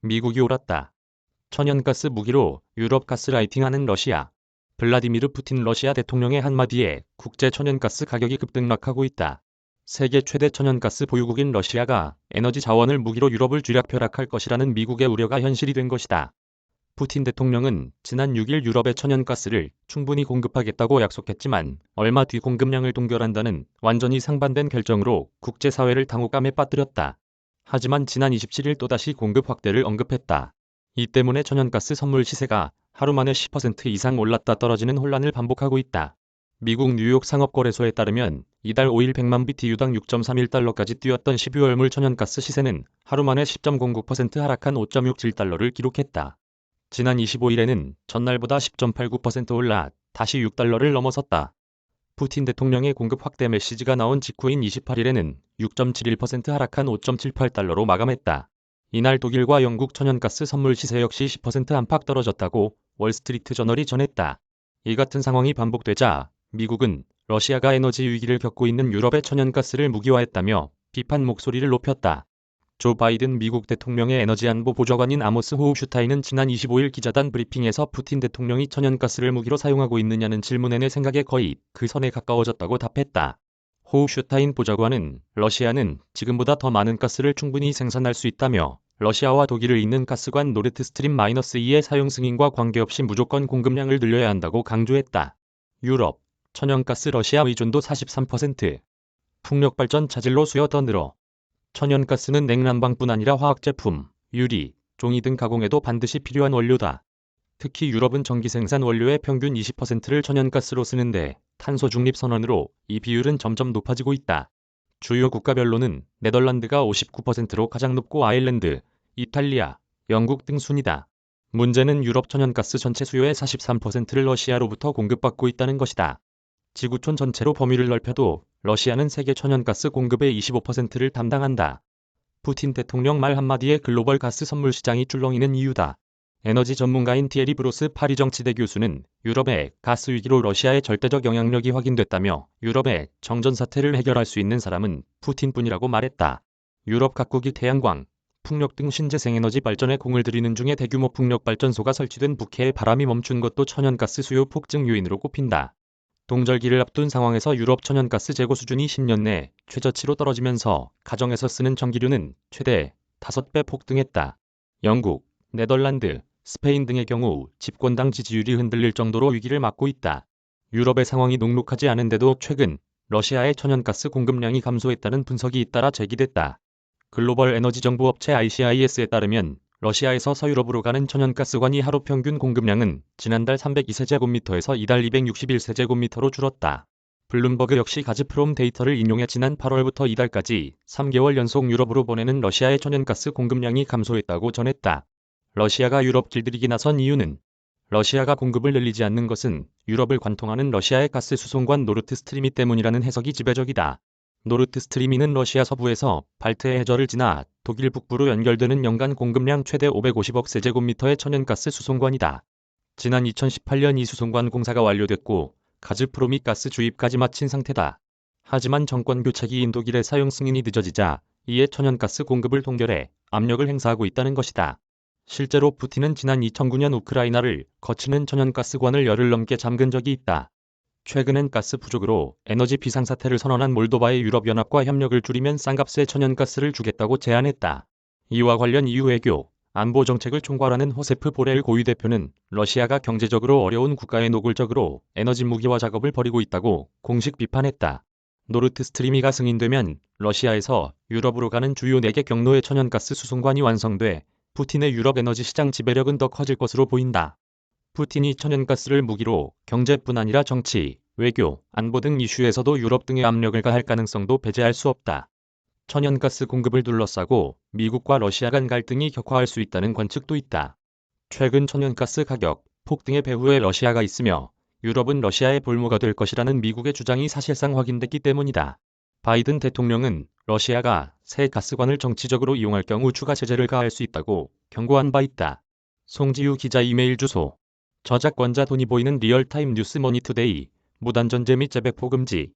미국이 옳았다. 천연가스 무기로 유럽 가스라이팅하는 러시아. 블라디미르 푸틴 러시아 대통령의 한마디에 국제 천연가스 가격이 급등락하고 있다. 세계 최대 천연가스 보유국인 러시아가 에너지 자원을 무기로 유럽을 쥐락펴락할 것이라는 미국의 우려가 현실이 된 것이다. 푸틴 대통령은 지난 6일 유럽에 천연가스를 충분히 공급하겠다고 약속했지만 얼마 뒤 공급량을 동결한다는 완전히 상반된 결정으로 국제사회를 당혹감에 빠뜨렸다. 하지만 지난 27일 또다시 공급 확대를 언급했다. 이 때문에 천연가스 선물 시세가 하루 만에 10% 이상 올랐다 떨어지는 혼란을 반복하고 있다. 미국 뉴욕 상업거래소에 따르면 이달 5일 100만 BTU당 6.31달러까지 뛰었던 12월 물 천연가스 시세는 하루 만에 10.09% 하락한 5.67달러를 기록했다. 지난 25일에는 전날보다 10.89% 올라 다시 6달러를 넘어섰다. 푸틴 대통령의 공급 확대 메시지가 나온 직후인 28일에는 6.71% 하락한 5.78달러로 마감했다. 이날 독일과 영국 천연가스 선물 시세 역시 10% 안팎 떨어졌다고 월스트리트 저널이 전했다. 이 같은 상황이 반복되자 미국은 러시아가 에너지 위기를 겪고 있는 유럽의 천연가스를 무기화했다며 비판 목소리를 높였다. 조 바이든 미국 대통령의 에너지안보 보좌관인 아모스 호우슈타인은 지난 25일 기자단 브리핑에서 푸틴 대통령이 천연가스를 무기로 사용하고 있느냐는 질문에 내 생각에 거의 그 선에 가까워졌다고 답했다. 호우슈타인 보좌관은 러시아는 지금보다 더 많은 가스를 충분히 생산할 수 있다며 러시아와 독일을 잇는 가스관 노르트스트림-2의 사용 승인과 관계없이 무조건 공급량을 늘려야 한다고 강조했다. 유럽, 천연가스 러시아 의존도 43%. 풍력발전 차질로 수요 더 늘어. 천연가스는 냉난방뿐 아니라 화학제품, 유리, 종이 등 가공에도 반드시 필요한 원료다. 특히 유럽은 전기 생산 원료의 평균 20%를 천연가스로 쓰는데 탄소 중립 선언으로 이 비율은 점점 높아지고 있다. 주요 국가별로는 네덜란드가 59%로 가장 높고 아일랜드, 이탈리아, 영국 등 순이다. 문제는 유럽 천연가스 전체 수요의 43%를 러시아로부터 공급받고 있다는 것이다. 지구촌 전체로 범위를 넓혀도 러시아는 세계 천연가스 공급의 25%를 담당한다. 푸틴 대통령 말 한마디에 글로벌 가스 선물 시장이 출렁이는 이유다. 에너지 전문가인 티에리 브로스 파리 정치대 교수는 유럽의 가스 위기로 러시아의 절대적 영향력이 확인됐다며 유럽의 정전 사태를 해결할 수 있는 사람은 푸틴뿐이라고 말했다. 유럽 각국이 태양광, 풍력 등 신재생 에너지 발전에 공을 들이는 중에 대규모 풍력 발전소가 설치된 북해에 바람이 멈춘 것도 천연가스 수요 폭증 요인으로 꼽힌다. 동절기를 앞둔 상황에서 유럽 천연가스 재고 수준이 10년 내 최저치로 떨어지면서 가정에서 쓰는 전기료는 최대 5배 폭등했다. 영국, 네덜란드, 스페인 등의 경우 집권당 지지율이 흔들릴 정도로 위기를 맞고 있다. 유럽의 상황이 녹록하지 않은데도 최근 러시아의 천연가스 공급량이 감소했다는 분석이 잇따라 제기됐다. 글로벌 에너지 정보 업체 ICIS에 따르면 러시아에서 서유럽으로 가는 천연가스관이 하루 평균 공급량은 지난달 302세제곱미터에서 이달 261세제곱미터로 줄었다. 블룸버그 역시 가즈프롬 데이터를 인용해 지난 8월부터 이달까지 3개월 연속 유럽으로 보내는 러시아의 천연가스 공급량이 감소했다고 전했다. 러시아가 유럽 길들이기 나선 이유는 러시아가 공급을 늘리지 않는 것은 유럽을 관통하는 러시아의 가스 수송관 노르트스트리미 때문이라는 해석이 지배적이다. 노르트스트리미는 러시아 서부에서 발트해 해저를 지나 독일 북부로 연결되는 연간 공급량 최대 550억 세제곱미터의 천연가스 수송관이다. 지난 2018년 이 수송관 공사가 완료됐고 가즈프롬이 가스 주입까지 마친 상태다. 하지만 정권 교체기인 독일의 사용 승인이 늦어지자 이에 천연가스 공급을 동결해 압력을 행사하고 있다는 것이다. 실제로 푸틴은 지난 2009년 우크라이나를 거치는 천연가스관을 열흘 넘게 잠근 적이 있다. 최근엔 가스 부족으로 에너지 비상사태를 선언한 몰도바의 유럽연합과 협력을 줄이면 싼값에 천연가스를 주겠다고 제안했다. 이와 관련 EU 외교, 안보 정책을 총괄하는 호세프 보렐 고위 대표는 러시아가 경제적으로 어려운 국가에 노골적으로 에너지 무기화 작업을 벌이고 있다고 공식 비판했다. 노르트스트리미가 승인되면 러시아에서 유럽으로 가는 주요 4개 경로의 천연가스 수송관이 완성돼 푸틴의 유럽 에너지 시장 지배력은 더 커질 것으로 보인다. 푸틴이 천연가스를 무기로 경제뿐 아니라 정치, 외교, 안보 등 이슈에서도 유럽 등에 압력을 가할 가능성도 배제할 수 없다. 천연가스 공급을 둘러싸고 미국과 러시아 간 갈등이 격화할 수 있다는 관측도 있다. 최근 천연가스 가격 폭등의 배후에 러시아가 있으며 유럽은 러시아의 볼모가 될 것이라는 미국의 주장이 사실상 확인됐기 때문이다. 바이든 대통령은 러시아가 새 가스관을 정치적으로 이용할 경우 추가 제재를 가할 수 있다고 경고한 바 있다. 송지유 기자 이메일 주소 저작권자 돈이 보이는 리얼타임 뉴스 머니투데이 무단전제 및 재배포 금지